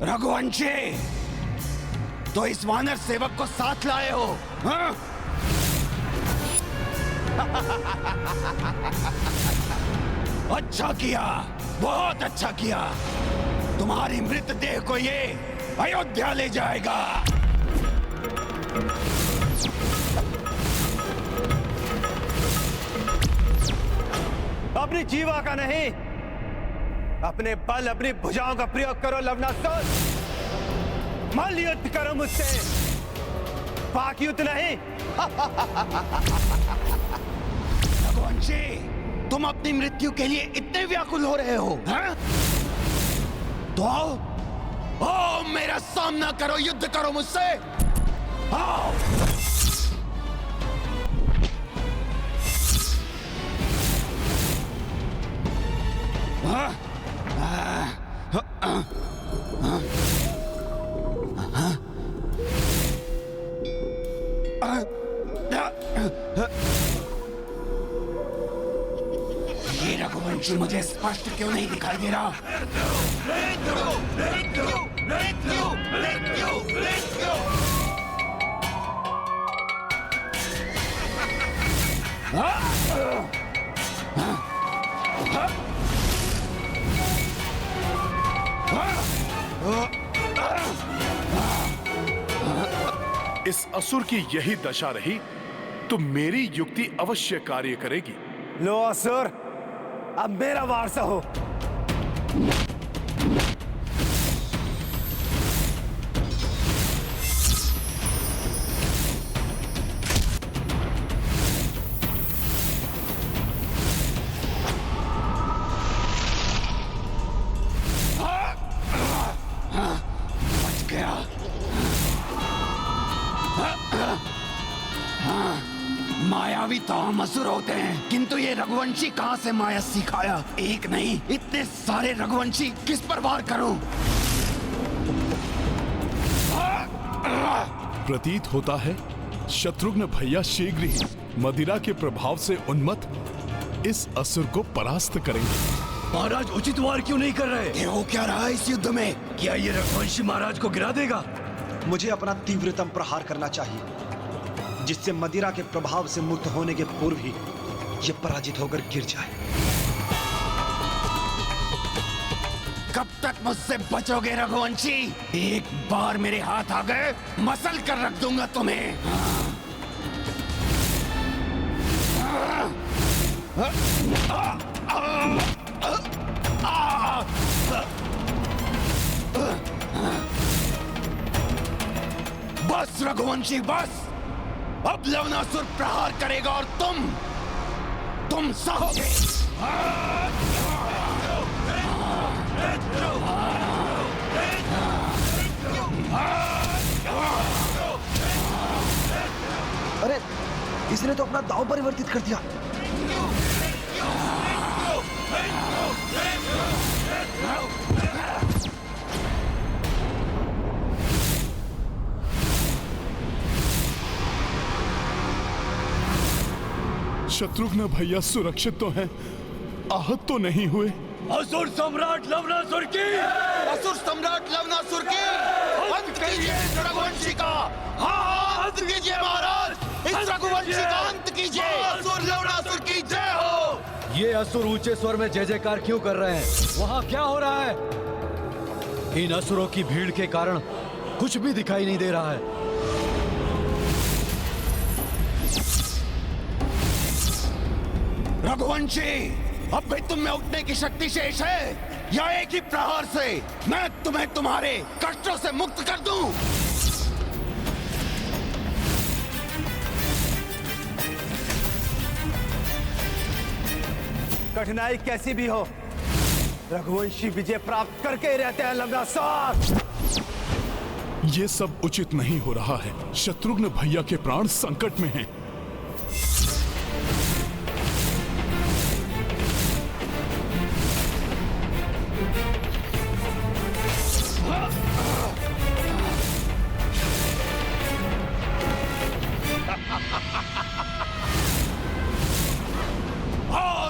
रघुवंशी, तो इस वानर सेवक को साथ लाए हो, हाँ? अच्छा किया, बहुत अच्छा किया। तुम्हारी मृतदेह को ये अयोध्या ले जाएगा। अपनी जीवा का नहीं, अपने बल, अपनी भुजाओं का प्रयोग करो लवनासुर। मल युद्ध करो मुझसे, पाक युद्ध नहीं। रघुवंशी, तुम अपनी मृत्यु के लिए इतने व्याकुल हो रहे हो, हैं? तो आओ, मेरा सामना करो, युद्ध करो मुझसे। आओ। ये रघुवंशी मुझे स्पष्ट क्यों नहीं दिखाई दे रहा? इस असुर की यही दशा रही तो मेरी युक्ति अवश्य कार्य करेगी। लो असुर, अब मेरा वारसा हो। बच गया। मायावी तो हम असुर होते हैं, किंतु ये रघुवंशी कहाँ से माया सिखाया? एक नहीं, इतने सारे रघुवंशी किस पर वार करूं? प्रतीत होता है शत्रुघ्न भैया शीघ्र ही मदिरा के प्रभाव से उन्मत्त इस असुर को परास्त करेंगे। महाराज उचित वार क्यों नहीं कर रहे? ये हो क्या रहा है इस युद्ध में? क्या ये रघुवंशी महाराज को गिरा देगा? मुझे अपना तीव्रतम प्रहार करना चाहिए, जिससे मदिरा के प्रभाव से मुक्त होने के पूर्व ही ये पराजित होकर गिर जाए। कब तक मुझसे बचोगे रघुवंशी? एक बार मेरे हाथ आ गए, मसल कर रख दूंगा तुम्हें। बस रघुवंशी, बस। अब लवनासुर प्रहार करेगा और तुम सहोगे। अरे, इसने तो अपना दांव परिवर्तित कर दिया। शत्रुघ्न भैया सुरक्षित तो हैं, आहत तो नहीं हुए। असुर सम्राट लवनासुर की! असुर सम्राट लवनासुर की! अंत कीजिए इस रघुवंशी का! हाँ, अंत कीजिए महाराज! इस रघुवंशी का अंत कीजिए! असुर लवनासुर की जय हो! ये असुर ऊंचे स्वर में जय जयकार क्यों कर रहे हैं? वहाँ क्या हो रहा है? इन असुरों की भीड़ के कारण कुछ भी दिखाई नहीं दे रहा है। रघुवंशी, अब भी तुम में उठने की शक्ति शेष है, या एक ही प्रहार से मैं तुम्हें तुम्हारे कष्टों से मुक्त कर दूं? कठिनाई कैसी भी हो, रघुवंशी विजय प्राप्त करके ही रहते हैं लवनासुर। ये सब उचित नहीं हो रहा है। शत्रुघ्न भैया के प्राण संकट में हैं।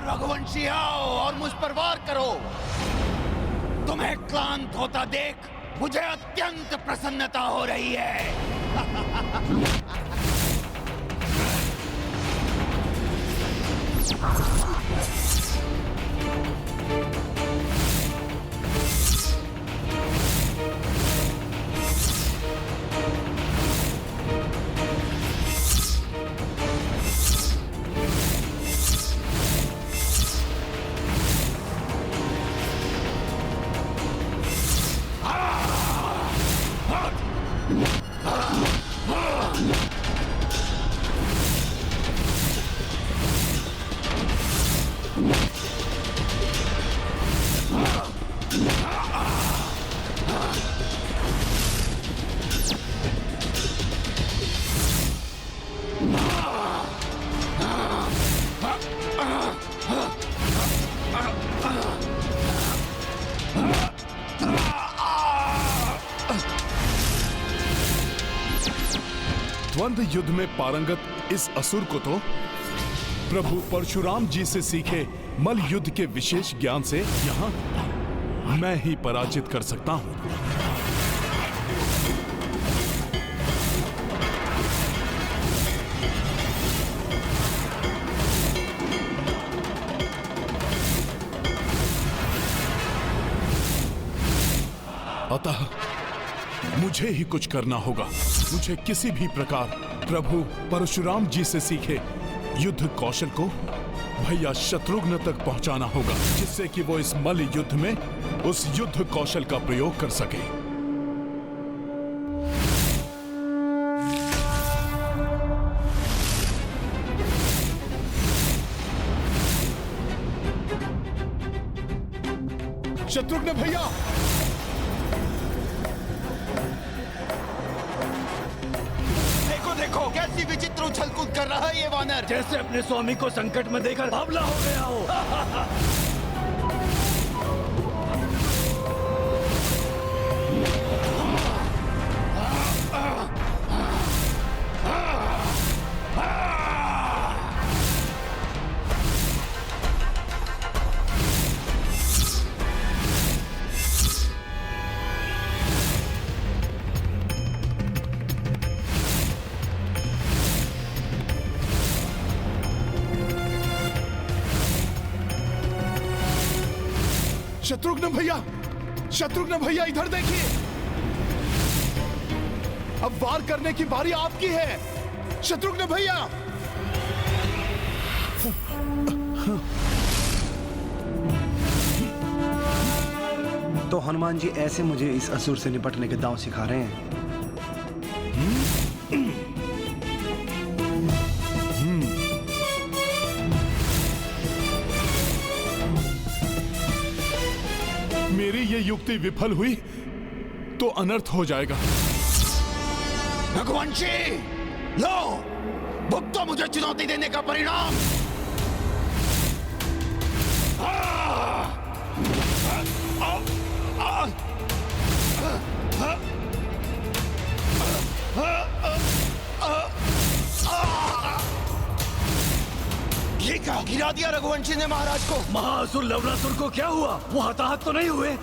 रघुवंशी, आओ और मुझ पर वार करो। तुम्हें क्लांत होता देख मुझे अत्यंत प्रसन्नता हो रही है। द्वंद्व युद्ध में पारंगत इस असुर को तो प्रभु परशुराम जी से सीखे मल युद्ध के विशेष ज्ञान से यहाँ मैं ही पराजित कर सकता हूँ। अतः मुझे ही कुछ करना होगा। मुझे किसी भी प्रकार प्रभु परशुराम जी से सीखे युद्ध कौशल को भैया शत्रुघ्न तक पहुंचाना होगा, जिससे कि वो इस मल्ल युद्ध में उस युद्ध कौशल का प्रयोग कर सके। शत्रुघ्न भैया, देखो कैसी विचित्र उछल कूद कर रहा है ये वानर। जैसे अपने स्वामी को संकट में देखकर बावला हो गया हो। शत्रुघ्न भैया इधर देखिए, अब वार करने की बारी आपकी है। शत्रुघ्न भैया, तो हनुमान जी ऐसे मुझे इस असुर से निपटने के दांव सिखा रहे हैं। मेरी ये युक्ति विफल हुई तो अनर्थ हो जाएगा। रघुवंशी, लो भुगतो मुझे चुनौती देने का परिणाम। ये क्या गिरा दिया रघुवंशी ने महाराज को। महाअसुर लवणासुर को क्या हुआ? वो हताहत तो नहीं हुए?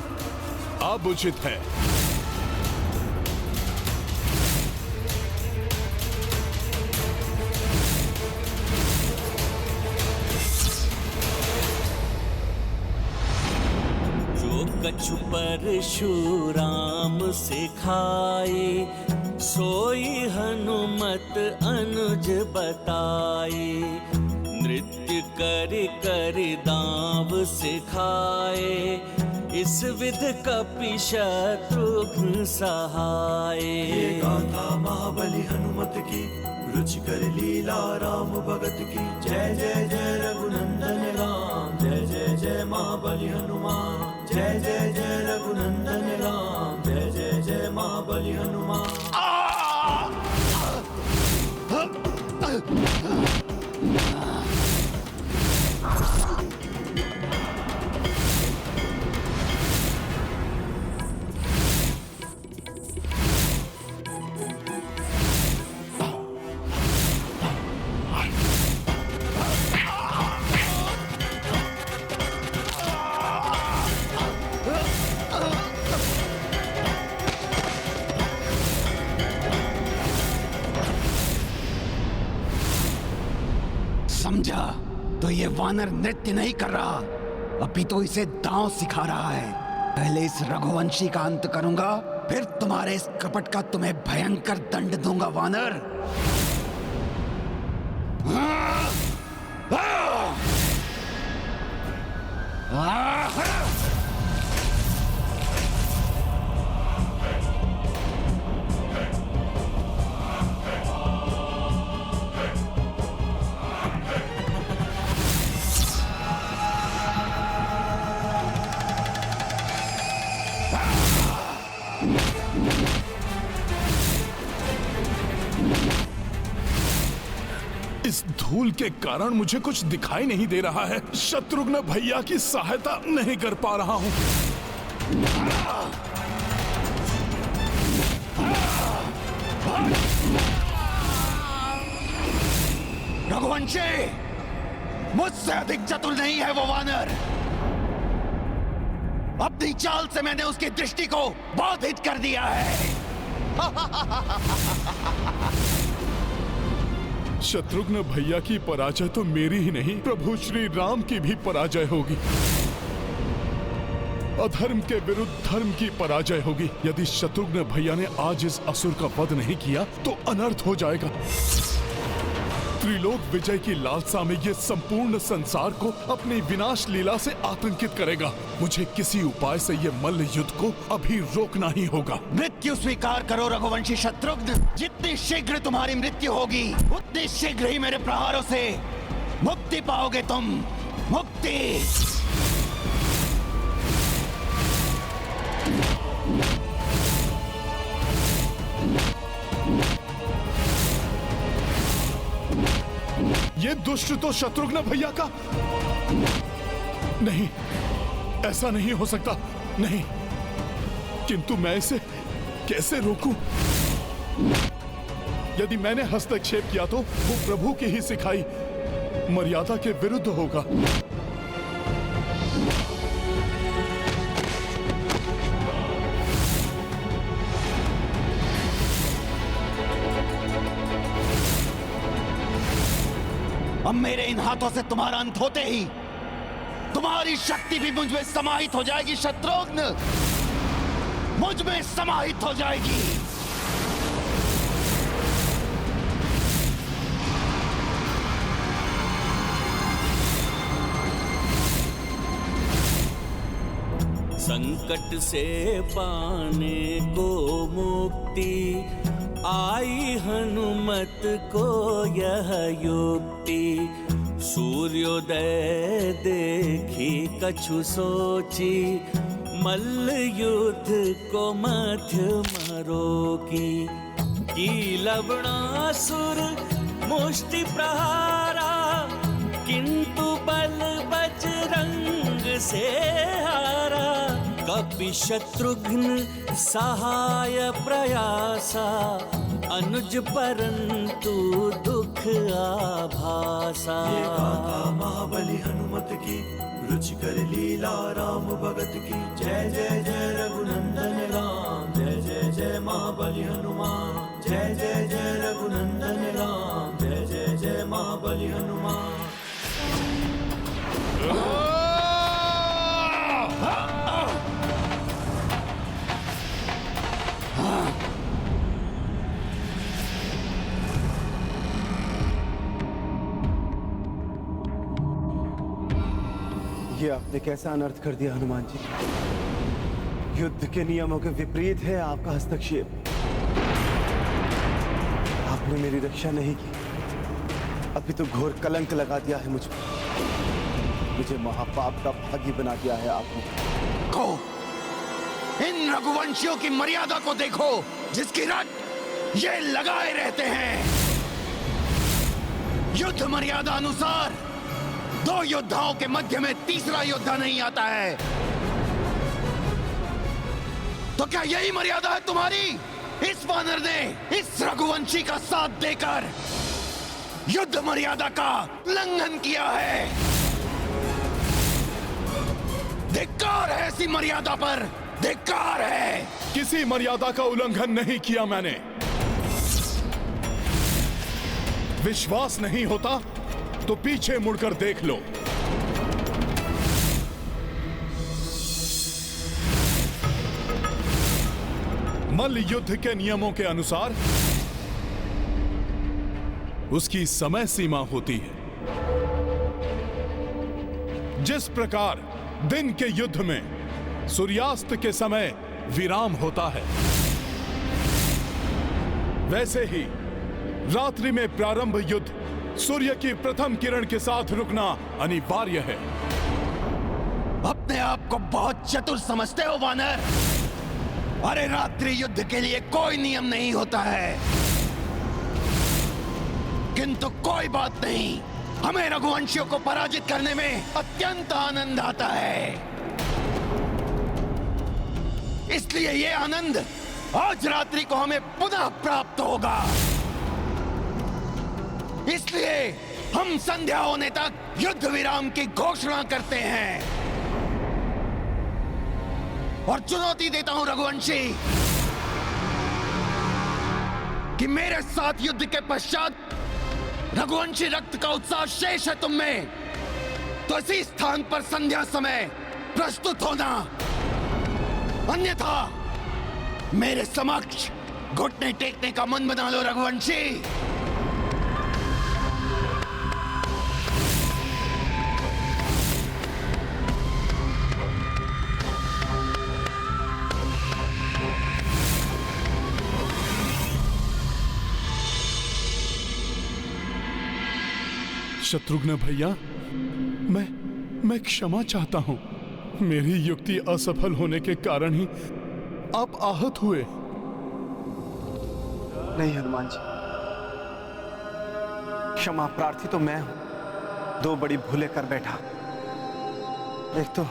अब उचित है। जो कछु परशुराम सिखाए, सोई हनुमत अनुज बताए। नृत्य कर दाव सिखाए, इस विध कपि शत्रुघ्न सहाय। ये गाथा महाबली हनुमत की, रुचिकर लीला राम भगत की। जय जय जय रघुनंदन राम, जय जय जय महाबली हनुमान। जय जय जय रघुनंदन राम, जय जय जय महाबली हनुमान। वानर नृत्य नहीं कर रहा, अभी तो इसे दांव सिखा रहा है। पहले इस रघुवंशी का अंत करूंगा, फिर तुम्हारे इस कपट का तुम्हें भयंकर दंड दूंगा वानर। इस धूल के कारण मुझे कुछ दिखाई नहीं दे रहा है। शत्रुघ्न भैया की सहायता नहीं कर पा रहा हूं। रघुवंशी, मुझसे अधिक चतुर नहीं है वो वानर। अपनी चाल से मैंने उसकी दृष्टि को बाधित कर दिया है। शत्रुघ्न भैया की पराजय तो मेरी ही नहीं, प्रभु श्री राम की भी पराजय होगी। अधर्म के विरुद्ध धर्म की पराजय होगी। यदि शत्रुघ्न भैया ने आज इस असुर का वध नहीं किया तो अनर्थ हो जाएगा। त्रिलोक विजय की लालसा में ये संपूर्ण संसार को अपनी विनाश लीला से आतंकित करेगा। मुझे किसी उपाय से ये मल्ल युद्ध को अभी रोकना ही होगा। मृत्यु स्वीकार करो रघुवंशी शत्रुघ्न। जितनी शीघ्र तुम्हारी मृत्यु होगी, उतनी शीघ्र ही मेरे प्रहारों से मुक्ति पाओगे तुम। मुक्ति। ये दुष्ट तो शत्रुघ्न भैया का नहीं, ऐसा नहीं हो सकता। नहीं, किंतु मैं इसे कैसे रोकूं? यदि मैंने हस्तक्षेप किया तो वो प्रभु की ही सिखाई मर्यादा के विरुद्ध होगा। अब मेरे इन हाथों से तुम्हारा अंत होते ही तुम्हारी शक्ति भी मुझ में समाहित हो जाएगी शत्रुघ्न, मुझ में समाहित हो जाएगी। संकट से पाने को मुक्ति, आई हनुमत को यह युक्ति। सूर्योदय देखी कछु सोची, मल्ल युद्ध को मध्य रोकी। की लवणासुर मुष्टि प्रहारा, किंतु बल बजरंग से हारा। कपि शत्रुघ्न सहाय प्रयासा, अनुज परंतु दुख आभासा। ये गाथा महाबली हनुमत की, रुचिकर लीला राम भगत की। जय जय जय रघुनंदन राम, जय जय जय महाबली हनुमान। जय जय जय रघुनंदन राम, जय जय जय महाबली हनुमान। ये आपने कैसा अनर्थ कर दिया हनुमान जी। युद्ध के नियमों के विपरीत है आपका हस्तक्षेप। आपने मेरी रक्षा नहीं की, अभी तो घोर कलंक लगा दिया है मुझ पर। मुझे महापाप का भागी बना दिया है आपने। को इन रघुवंशियों की मर्यादा को देखो, जिसकी रट ये लगाए रहते हैं। युद्ध मर्यादा अनुसार दो योद्धाओं के मध्य में तीसरा योद्धा नहीं आता है। तो क्या यही मर्यादा है तुम्हारी? इस वानर ने इस रघुवंशी का साथ देकर युद्ध मर्यादा का उल्लंघन किया है। धिक्कार है ऐसी मर्यादा पर, धिक्कार है। किसी मर्यादा का उल्लंघन नहीं किया मैंने। विश्वास नहीं होता तो पीछे मुड़कर देख लो। मल्ल युद्ध के नियमों के अनुसार उसकी समय सीमा होती है। जिस प्रकार दिन के युद्ध में सूर्यास्त के समय विराम होता है, वैसे ही रात्रि में प्रारंभ युद्ध सूर्य की प्रथम किरण के साथ रुकना अनिवार्य है। अपने आप को बहुत चतुर समझते हो वानर। अरे रात्रि युद्ध के लिए कोई नियम नहीं होता है, किंतु कोई बात नहीं, हमें रघुवंशियों को पराजित करने में अत्यंत आनंद आता है। इसलिए ये आनंद आज रात्रि को हमें पुनः प्राप्त होगा। इसलिए हम संध्या होने तक युद्ध विराम की घोषणा करते हैं और चुनौती देता हूं रघुवंशी कि मेरे साथ युद्ध के पश्चात रघुवंशी रक्त का उत्साह शेष है तुम में, तो इसी स्थान पर संध्या समय प्रस्तुत होना, अन्यथा मेरे समक्ष घुटने टेकने का मन बना लो रघुवंशी। शत्रुघ्न भैया, मैं क्षमा चाहता हूं। मेरी युक्ति असफल होने के कारण ही आप आहत हुए। नहीं हनुमान जी, क्षमा प्रार्थी तो मैं हूं। दो बड़ी भूलें कर बैठा। एक तो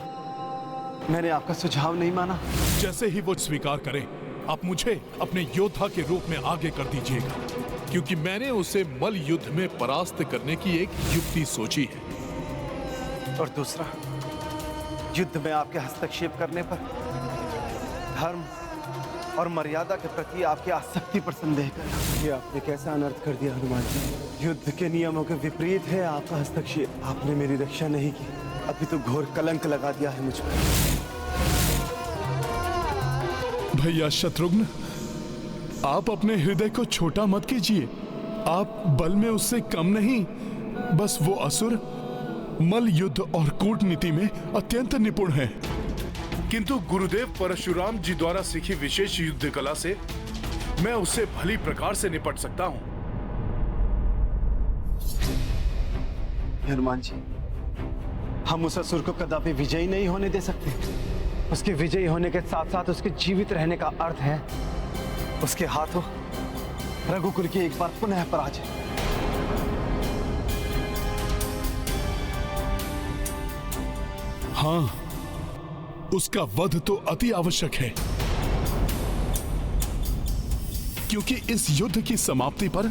मैंने आपका सुझाव नहीं माना। जैसे ही वो स्वीकार करें, आप मुझे अपने योद्धा के रूप में आगे कर दीजिएगा, क्योंकि मैंने उसे मल्ल युद्ध में परास्त करने की एक युक्ति सोची है। और दूसरा, युद्ध में आपके हस्तक्षेप करने पर धर्म और मर्यादा के प्रति आपकी आसक्ति पर संदेह करना। ये आपने कैसा अनर्थ कर दिया हनुमान जी। युद्ध के नियमों के विपरीत है आपका हस्तक्षेप। आपने मेरी रक्षा नहीं की, अभी तो घोर कलंक लगा दिया है मुझ पर। भैया शत्रुघ्न, आप अपने हृदय को छोटा मत कीजिए। आप बल में उससे कम नहीं, बस वो असुर मल्ल युद्ध और कूटनीति में अत्यंत निपुण है। किंतु गुरुदेव परशुराम जी द्वारा सीखी विशेष युद्ध कला से मैं उससे भली प्रकार से निपट सकता हूं। हनुमान जी, हम उस असुर को कदापि विजयी नहीं होने दे सकते। उसके विजयी होने के साथ साथ उसके जीवित रहने का अर्थ है उसके हाथों रघुकुल की एक बार पुनः पराजय। हाँ, उसका वध तो अति आवश्यक है, क्योंकि इस युद्ध की समाप्ति पर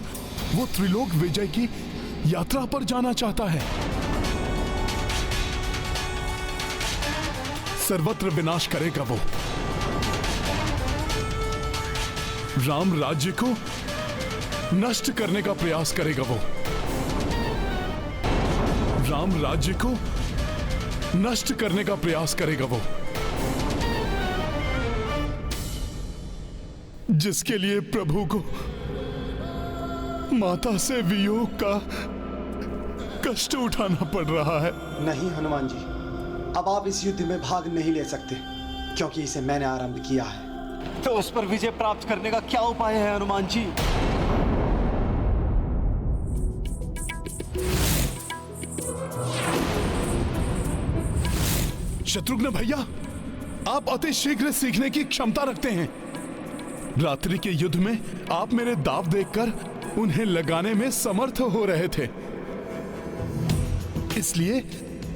वो त्रिलोक विजय की यात्रा पर जाना चाहता है। सर्वत्र विनाश करेगा वो। राम राज्य को नष्ट करने का प्रयास करेगा वो। राम राज्य को नष्ट करने का प्रयास करेगा वो, जिसके लिए प्रभु को माता से वियोग का कष्ट उठाना पड़ रहा है। नहीं हनुमान जी, अब आप इस युद्ध में भाग नहीं ले सकते, क्योंकि इसे मैंने आरंभ किया है। तो उस पर विजय प्राप्त करने का क्या उपाय है हनुमान जी? शत्रुघ्न भैया, आप अति शीघ्र सीखने की क्षमता रखते हैं। रात्रि के युद्ध में आप मेरे दाव देखकर उन्हें लगाने में समर्थ हो रहे थे, इसलिए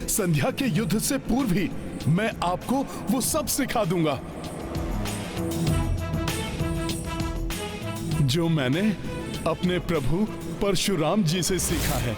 संध्या के युद्ध से पूर्व ही मैं आपको वो सब सिखा दूंगा जो मैंने अपने प्रभु परशुराम जी से सीखा है।